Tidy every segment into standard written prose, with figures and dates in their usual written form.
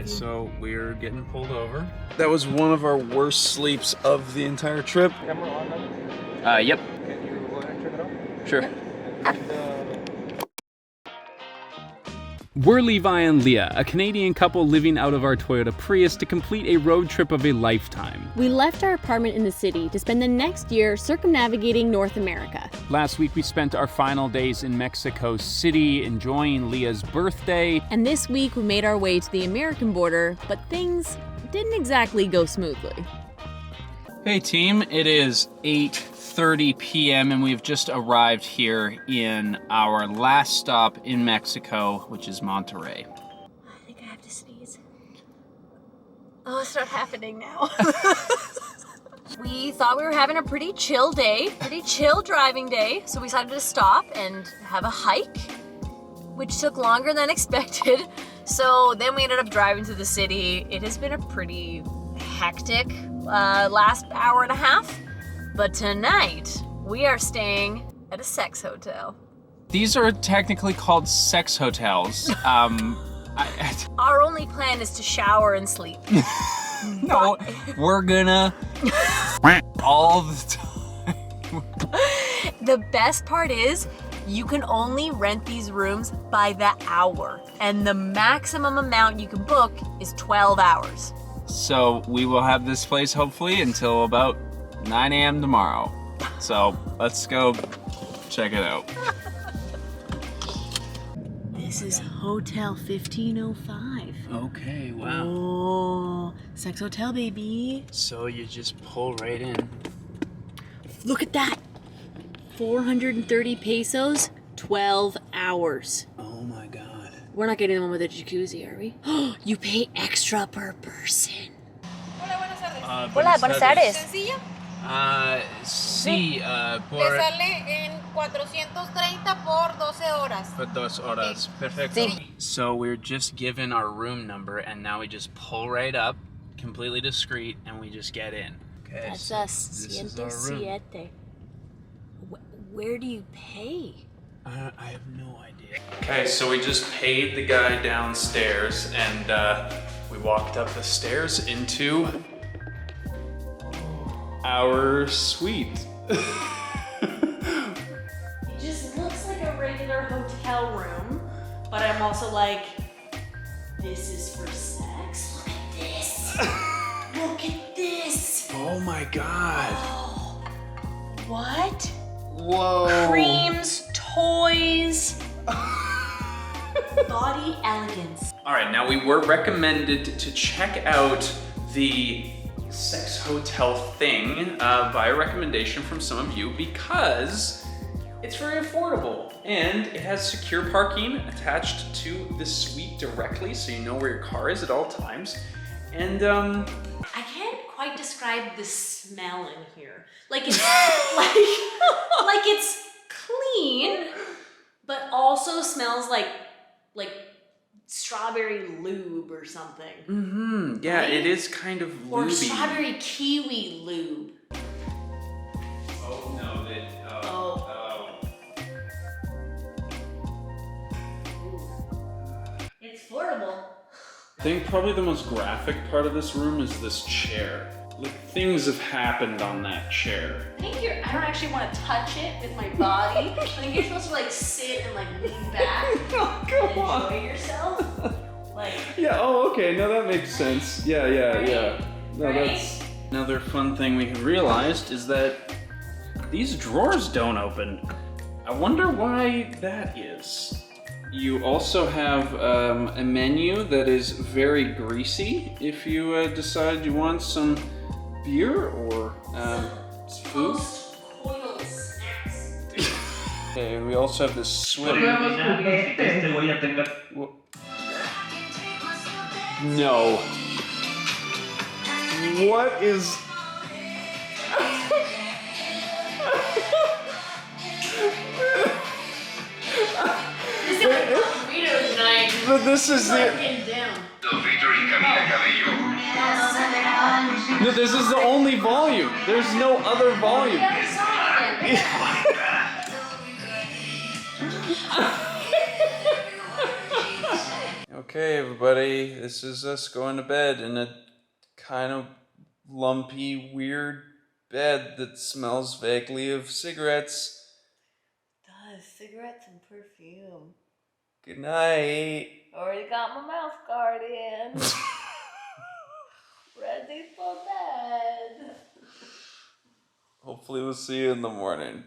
Okay, so we're getting pulled over. That was one of our worst sleeps of the entire trip. Yep. Can you go ahead and turn it off? Sure. We're Levi and Leah, a Canadian couple living out of our Toyota Prius to complete a road trip of a lifetime. We left our apartment in the city to spend the next year circumnavigating North America. Last week we spent our final days in Mexico City enjoying Leah's birthday. And this week we made our way to the American border, but things didn't exactly go smoothly. Hey team, it is 8:30 p.m. and we've just arrived here in our last stop in Mexico, which is Monterrey. I think I have to sneeze. Oh, it's not happening now. We thought we were having a pretty chill day, pretty chill driving day, so we decided to stop and have a hike, which took longer than expected. So then we ended up driving to the city. It has been a pretty hectic last hour and a half, but tonight we are staying at a sex hotel. These are technically called sex hotels. Our only plan is to shower and sleep. No, we're gonna all the time. The best part is you can only rent these rooms by the hour, and the maximum amount you can book is 12 hours. So we will have this place hopefully until about 9 a.m. tomorrow. So let's go check it out. This is Hotel 1505. Okay, wow. Oh, sex hotel, baby. So you just pull right in. Look at that. 430 pesos, 12 hours. Oh my God. We're not getting the one with a jacuzzi, are we? You pay extra per person. Hola, buenas tardes. ¿Sencilla? Sí, por... Le sale en 430 por 12 horas. For 2 horas. Perfecto. So we're just given our room number and now we just pull right up, completely discreet, and we just get in. Okay, That's so us. this is our room. 107. Where do you pay? I have no idea. Okay, so we just paid the guy downstairs and we walked up the stairs into our suite. It just looks like a regular hotel room, but I'm also like, this is for sex? Look at this. Look at this. Oh my God. Oh. What? Whoa. Creams, toys, body elegance. All right, now we were recommended to check out the sex hotel thing by a recommendation from some of you because it's very affordable and it has secure parking attached to the suite directly, so you know where your car is at all times. And I can't quite describe the smell in here. Like it's like it's clean, but also smells like strawberry lube or something. mm-hmm, yeah, right? It is kind of lubey. Or strawberry kiwi lube. Oh no, It's affordable. I think probably the most graphic part of this room is this chair. Like, things have happened on that chair. I don't actually want to touch it with my body. I think you're supposed to like sit and like lean back and enjoy yourself. Like, yeah, oh, okay, no, that makes sense. Yeah. No, Right? that's... Another fun thing we realized is that these drawers don't open. I wonder why that is. You also have a menu that is very greasy if you decide you want some beer or food. Post-coital snacks. Okay, we also have this swim. No. What is... But this is the... No, this is the only volume. There's no other volume. Okay, everybody, this is us going to bed in a kind of lumpy, weird bed that smells vaguely of cigarettes. It does. Cigarettes and perfume. Good night. Already got my mouth guard in. Ready for bed. Hopefully we'll see you in the morning.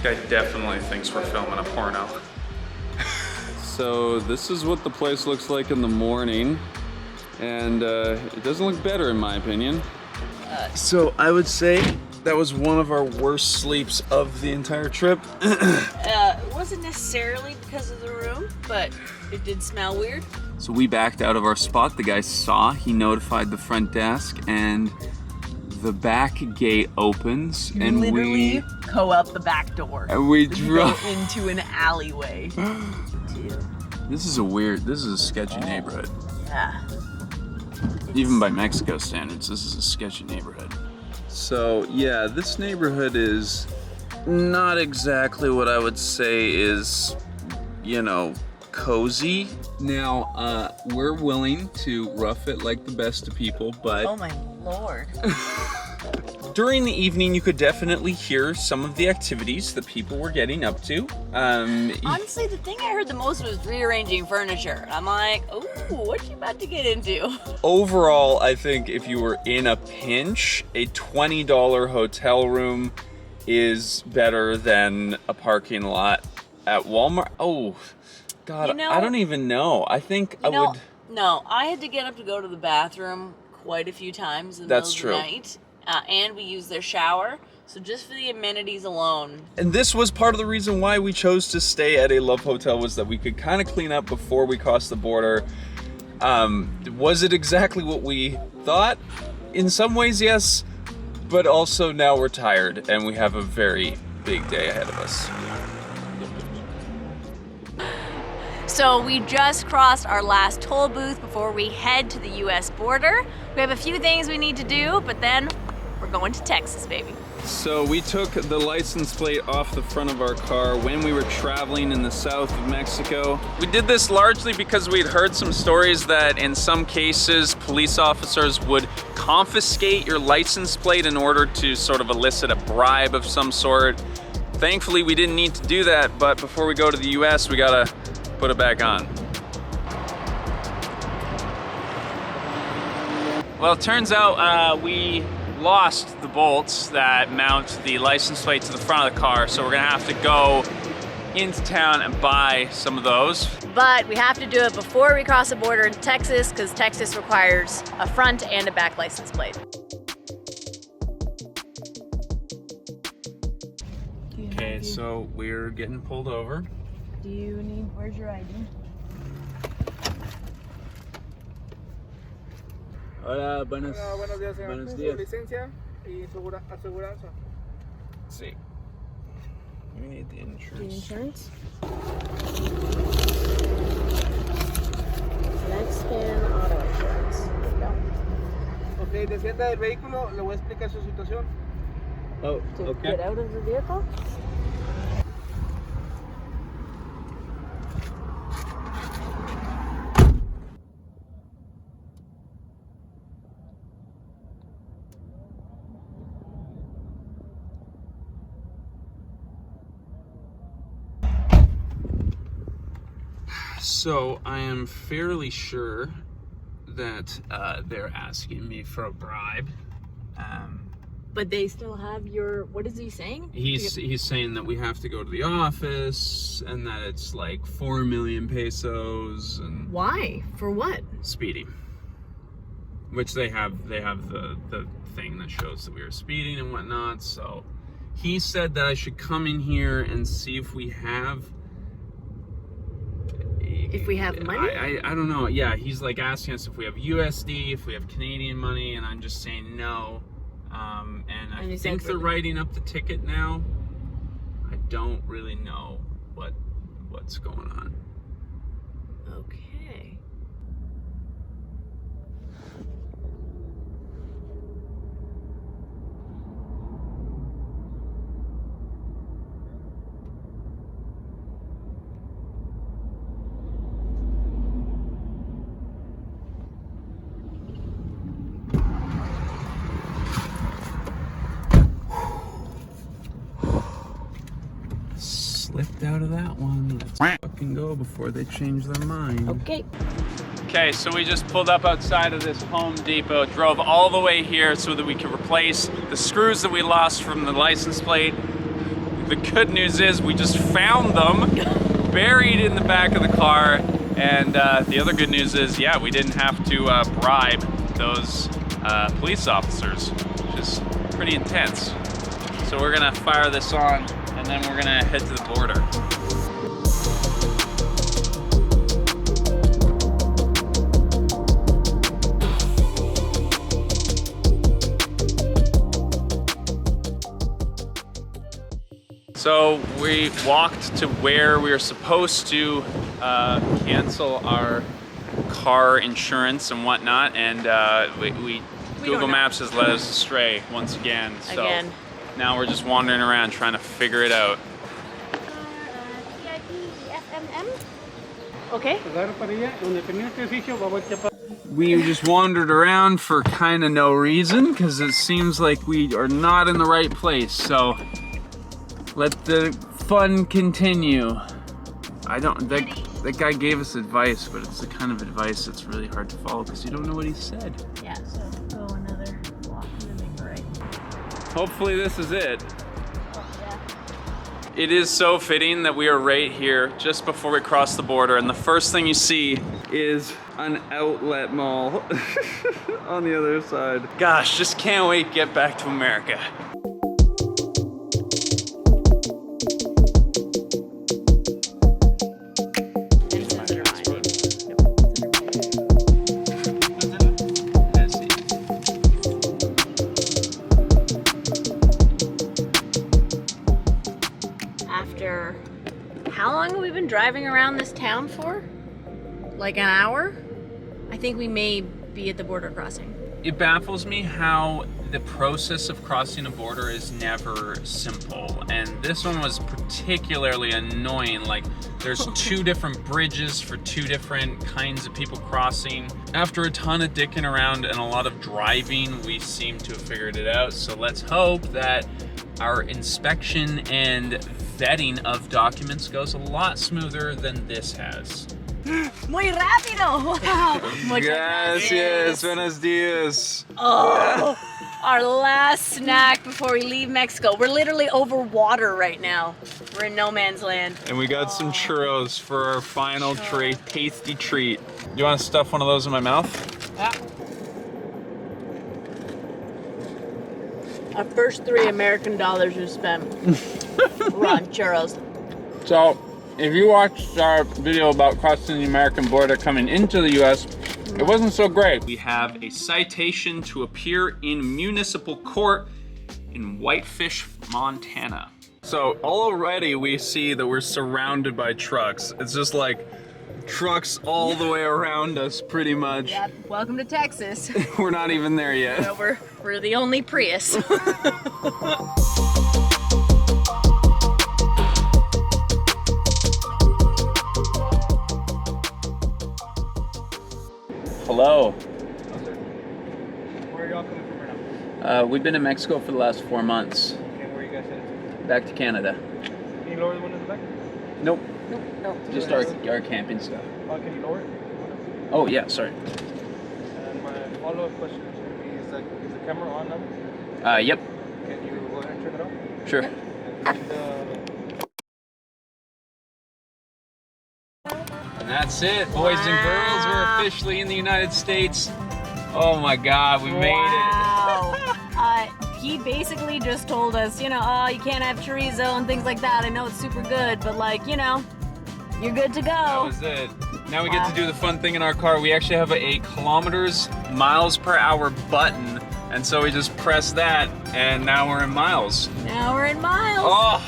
Guy definitely thinks we're filming a porno. So this is what the place looks like in the morning, and it doesn't look better in my opinion. So I would say that was one of our worst sleeps of the entire trip. It wasn't necessarily because of the room, but it did smell weird. So we backed out of our spot. The guy saw, he notified the front desk, and the back gate opens, and Literally go out the back door. And we go drove into an alleyway. This is a sketchy neighborhood. Yeah. Even by Mexico standards, this is a sketchy neighborhood. So yeah, this neighborhood is not exactly what I would say is, you know, cozy. Now, we're willing to rough it like the best of people, but Oh my lord. during the evening, you could definitely hear some of the activities that people were getting up to. Honestly, the thing I heard the most was rearranging furniture. I'm like, oh, what you about to get into? Overall, I think if you were in a pinch, a $20 hotel room is better than a parking lot at Walmart. Oh, God, You know- I don't even know. I think I would... No, I had to get up to go to the bathroom quite a few times in the That's middle of true. the night. And we used their shower. So just for the amenities alone. And this was part of the reason why we chose to stay at a Love Hotel, was that we could kind of clean up before we crossed the border. Was it exactly what we thought? In some ways, yes. But also now we're tired and we have a very big day ahead of us. So we just crossed our last toll booth before we head to the US border. We have a few things we need to do, but then we're going to Texas, baby. So we took the license plate off the front of our car when we were traveling in the south of Mexico. We did this largely because we'd heard some stories that in some cases police officers would confiscate your license plate in order to sort of elicit a bribe of some sort. Thankfully, we didn't need to do that, but before we go to the US, we gotta put it back on. Well, it turns out we lost the bolts that mount the license plate to the front of the car, so we're gonna have to go into town and buy some of those. But we have to do it before we cross the border into Texas, because Texas requires a front and a back license plate. Okay, so we're getting pulled over. Where's your ID? Hola, buenos días, señor. buenos Su días. licencia y aseguranza. Let's see. We need the insurance. Insurance? Mexican auto insurance. Ok, descienda del vehículo, le voy a explicar su situación. Oh, okay. Get out of the vehicle? So I am fairly sure that they're asking me for a bribe. But they still have your, what is he saying? He's saying that we have to go to the office and that it's like 4 million pesos and Why? For what? speeding. Which they have the thing that shows that we were speeding and whatnot. So he said that I should come in here and see if we have If we have money? I don't know. Yeah, he's like asking us if we have USD, if we have Canadian money, and I'm just saying no. And I think they're writing up the ticket now. I don't really know what's going on. Okay. Slipped out of that one. Let's fucking go before they change their mind. Okay. Okay, so we just pulled up outside of this Home Depot, drove all the way here so that we could replace the screws that we lost from the license plate. The good news is we just found them buried in the back of the car. And the other good news is, yeah, we didn't have to bribe those police officers, which is pretty intense. So we're gonna fire this on and then we're gonna head to the border. So we walked to where we were supposed to cancel our car insurance and whatnot, and Google Maps has led us astray once again. So now we're just wandering around trying to figure it out. Okay. We just wandered around for kind of no reason because it seems like we are not in the right place. So let the fun continue. That guy gave us advice, but it's the kind of advice that's really hard to follow because you don't know what he said. Yeah, so go another walk and then make a right. Hopefully this is it. Yeah. It is so fitting that we are right here just before we cross the border, and the first thing you see is an outlet mall on the other side. Gosh, just can't wait to get back to America. How long have we been driving around this town for? Like an hour? I think we may be at the border crossing. It baffles me how the process of crossing a border is never simple, and this one was particularly annoying. Like, there's two different bridges for two different kinds of people crossing. After a ton of dicking around and a lot of driving, we seem to have figured it out. So let's hope that our inspection and vetting of documents goes a lot smoother than this has. Muy rápido! Wow. Gracias, buenos dias. Oh, our last snack before we leave Mexico. We're literally over water right now. We're in no man's land. And we got some churros for our final tasty treat. You want to stuff one of those in my mouth? Yeah. Our first $3 American we spent were on churros. So, if you watched our video about crossing the American border coming into the US, it wasn't so great. We have a citation to appear in municipal court in Whitefish, Montana. So already we see that we're surrounded by trucks. It's just like trucks all the way around us, pretty much. Yep. Welcome to Texas. We're not even there yet. Well, we're the only Prius. Hello. Where are y'all coming from right now? We've been in Mexico for the last 4 months. Okay, where are you guys headed to? Back to Canada. Can you lower the window in the back? Nope. No. Just our camping stuff. Can you lower it? Oh yeah, sorry. And my follow-up question is going to be, is the camera on now? Yep. Can you go ahead and turn it off? Sure. And that's it, boys and girls. We're officially in the United States. Oh my God, we made it. He basically just told us, you can't have chorizo and things like that. I know it's super good, but you're good to go. That was it. Now we get to do the fun thing in our car. We actually have a kilometers, miles per hour button. And so we just press that, and now we're in miles. Now we're in miles. Oh,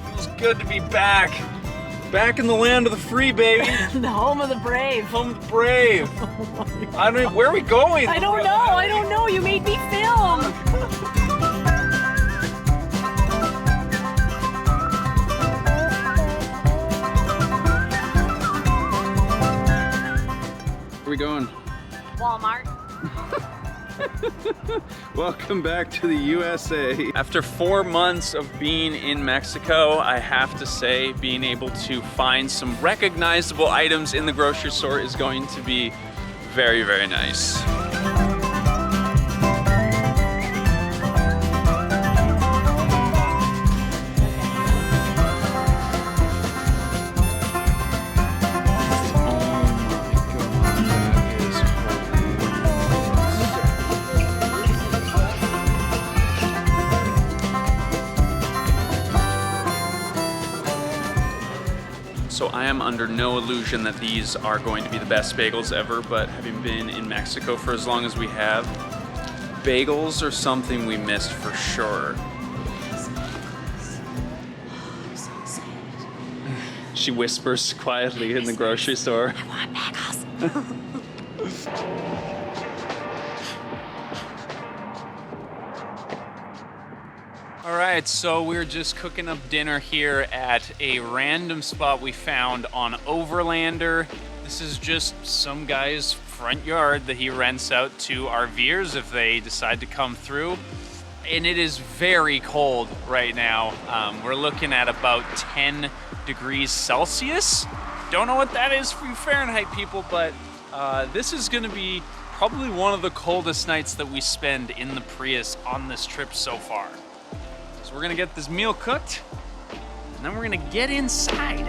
feels good to be back. Back in the land of the free, baby. The home of the brave. Home of the brave. I don't. Where are we going? I don't know. I don't know. You made me film. Where are we going? Walmart. Welcome back to the USA. After 4 months of being in Mexico, I have to say being able to find some recognizable items in the grocery store is going to be very, very nice. So I am under no illusion that these are going to be the best bagels ever, but having been in Mexico for as long as we have, bagels are something we missed for sure. I'm so excited. She whispers quietly in the grocery store. I want bagels. All right, so we're just cooking up dinner here at a random spot we found on Overlander. This is just some guy's front yard that he rents out to RVers if they decide to come through. And it is very cold right now. We're looking at about 10 degrees Celsius. Don't know what that is for you Fahrenheit people, but this is gonna be probably one of the coldest nights that we spend in the Prius on this trip so far. So we're gonna get this meal cooked, and then we're gonna get inside.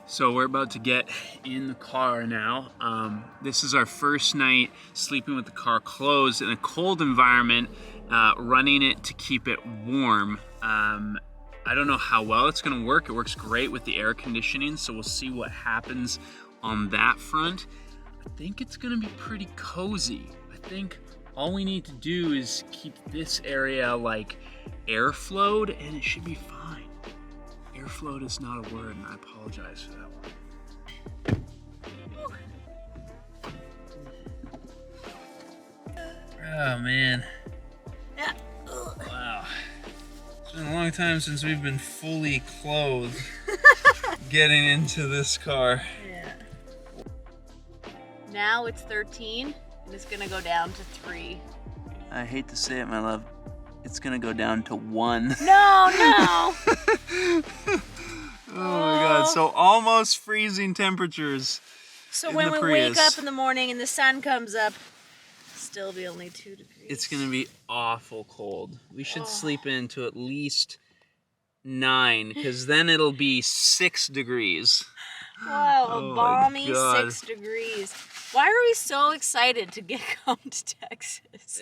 So we're about to get in the car now. This is our first night sleeping with the car closed in a cold environment, running it to keep it warm. I don't know how well it's gonna work. It works great with the air conditioning, so we'll see what happens on that front. I think it's gonna be pretty cozy. I think all we need to do is keep this area like airflowed and it should be fine. Airflowed is not a word, and I apologize for that one. Oh man. Yeah. Wow. It's been a long time since we've been fully clothed getting into this car. Yeah. Now it's 13, and it's gonna go down to 3. I hate to say it, my love. It's gonna go down to 1. No. Oh my god, so almost freezing temperatures. So in when the we wake Prius. up in the morning and the sun comes up, still be only 2 degrees. It's gonna be awful cold. We should sleep into at least 9, because then it'll be 6 degrees. Wow, Oh a my balmy God. 6 degrees. Why are we so excited to come to Texas?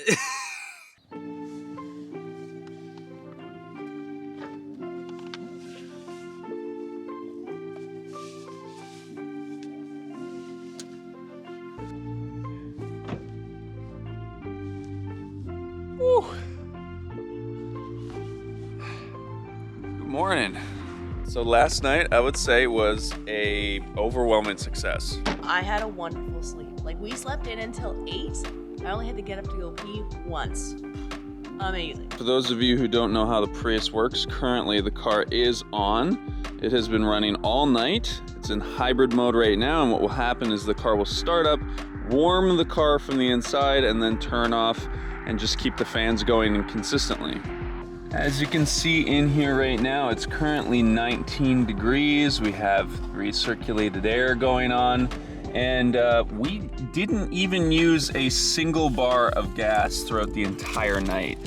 Whew. Good morning. So last night I would say was a overwhelming success. I had a wonderful sleep. Like, we slept in until 8. I only had to get up to go pee once. Amazing. For those of you who don't know how the Prius works, currently the car is on. It has been running all night. It's in hybrid mode right now, and what will happen is the car will start up, warm the car from the inside, and then turn off and just keep the fans going consistently. As you can see in here right now, it's currently 19 degrees. We have recirculated air going on, and we didn't even use a single bar of gas throughout the entire night.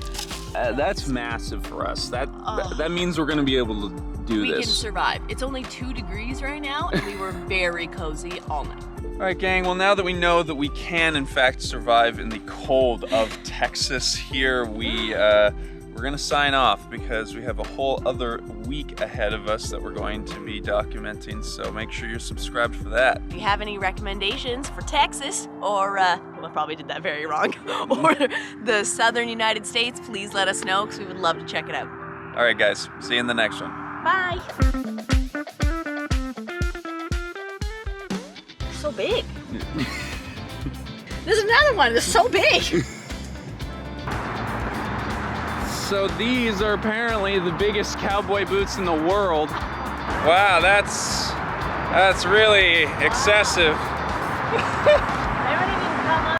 That's massive for us. That means we're gonna be able to do We this. can survive. It's only 2 degrees right now, and we were very cozy all night. All right, gang, well, now that we know that we can, in fact, survive in the cold of Texas here, we're gonna sign off because we have a whole other week ahead of us that we're going to be documenting, so make sure you're subscribed for that. If you have any recommendations for Texas, or, well, I probably did that very wrong, or the southern United States, please let us know, because we would love to check it out. All right, guys, see you in the next one. Bye! So big. There's another one, it's so big! So these are apparently the biggest cowboy boots in the world. Wow, that's really excessive.